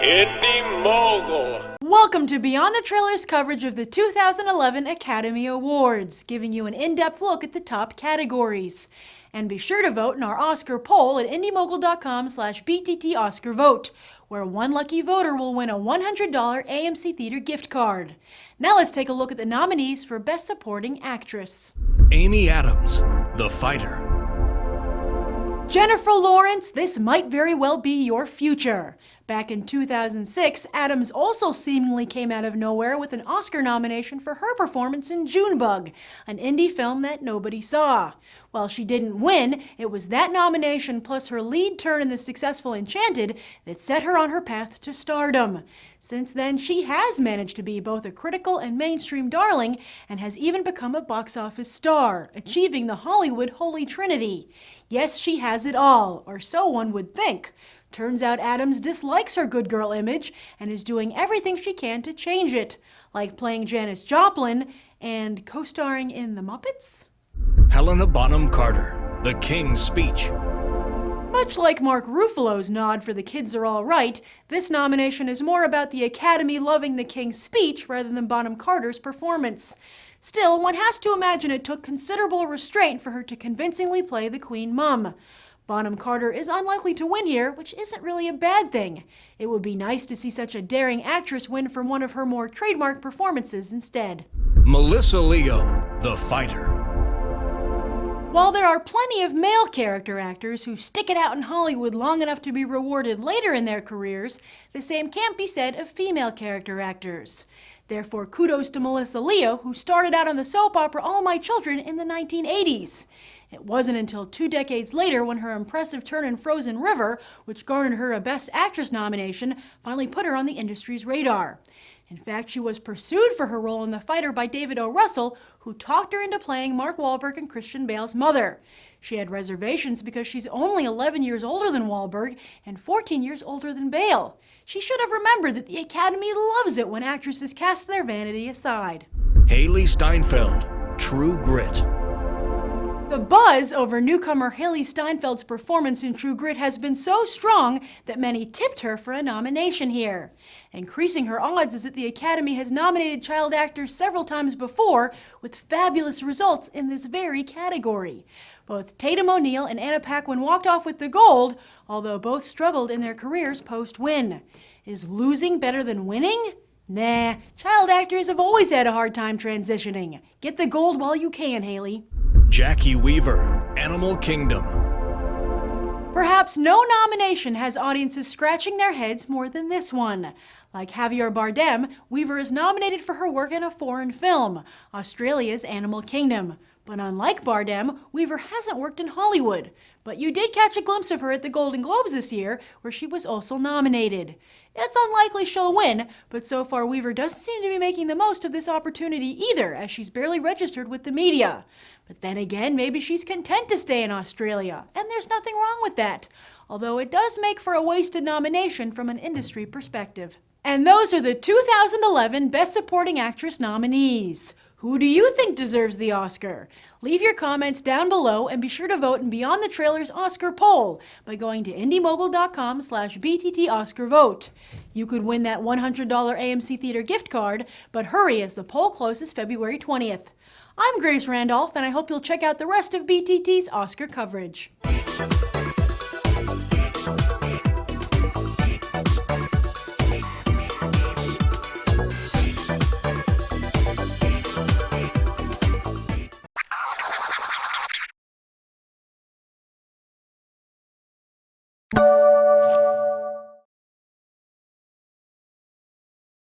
Indie Mogul. Welcome to Beyond the Trailers coverage of the 2011 Academy Awards, giving you an in-depth look at the top categories. And be sure to vote in our Oscar poll at indiemogul.com/BTTOscarVote, where one lucky voter will win a $100 AMC Theater gift card. Now let's take a look at the nominees for Best Supporting Actress. Amy Adams, The Fighter. Jennifer Lawrence, this might very well be your future. Back in 2006, Adams also seemingly came out of nowhere with an Oscar nomination for her performance in Junebug, an indie film that nobody saw. While she didn't win, it was that nomination plus her lead turn in the successful Enchanted that set her on her path to stardom. Since then, she has managed to be both a critical and mainstream darling and has even become a box office star, achieving the Hollywood Holy Trinity. Yes, she has it all, or so one would think. Turns out Adams dislikes her good girl image and is doing everything she can to change it, like playing Janis Joplin and co-starring in The Muppets. Helena Bonham Carter, The King's Speech. Much like Mark Ruffalo's nod for The Kids Are All Right, this nomination is more about the Academy loving The King's Speech rather than Bonham Carter's performance. Still, one has to imagine it took considerable restraint for her to convincingly play the Queen Mum. Bonham Carter is unlikely to win here, which isn't really a bad thing. It would be nice to see such a daring actress win for one of her more trademark performances instead. Melissa Leo, The Fighter. While there are plenty of male character actors who stick it out in Hollywood long enough to be rewarded later in their careers, the same can't be said of female character actors. Therefore, kudos to Melissa Leo, who started out on the soap opera All My Children in the 1980s. It wasn't until 2 decades later when her impressive turn in Frozen River, which garnered her a Best Actress nomination, finally put her on the industry's radar. In fact, she was pursued for her role in The Fighter by David O. Russell, who talked her into playing Mark Wahlberg and Christian Bale's mother. She had reservations because she's only 11 years older than Wahlberg and 14 years older than Bale. She should have remembered that the Academy loves it when actresses cast their vanity aside. Hailee Steinfeld, True Grit. The buzz over newcomer Hailee Steinfeld's performance in True Grit has been so strong that many tipped her for a nomination here. Increasing her odds is that the Academy has nominated child actors several times before, with fabulous results in this very category. Both Tatum O'Neal and Anna Paquin walked off with the gold, although both struggled in their careers post-win. Is losing better than winning? Nah, child actors have always had a hard time transitioning. Get the gold while you can, Hailee. Jacki Weaver, Animal Kingdom. Perhaps no nomination has audiences scratching their heads more than this one. Like Javier Bardem, Weaver is nominated for her work in a foreign film, Australia's Animal Kingdom. But unlike Bardem, Weaver hasn't worked in Hollywood. But you did catch a glimpse of her at the Golden Globes this year, where she was also nominated. It's unlikely she'll win, but so far Weaver doesn't seem to be making the most of this opportunity either, as she's barely registered with the media. But then again, maybe she's content to stay in Australia, and there's nothing wrong with that. Although it does make for a wasted nomination from an industry perspective. And those are the 2011 Best Supporting Actress nominees. Who do you think deserves the Oscar? Leave your comments down below and be sure to vote in Beyond the Trailers Oscar poll by going to indiemogul.com/BTTOscarVote. You could win that $100 AMC Theater gift card, but hurry as the poll closes February 20th. I'm Grace Randolph, and I hope you'll check out the rest of BTT's Oscar coverage.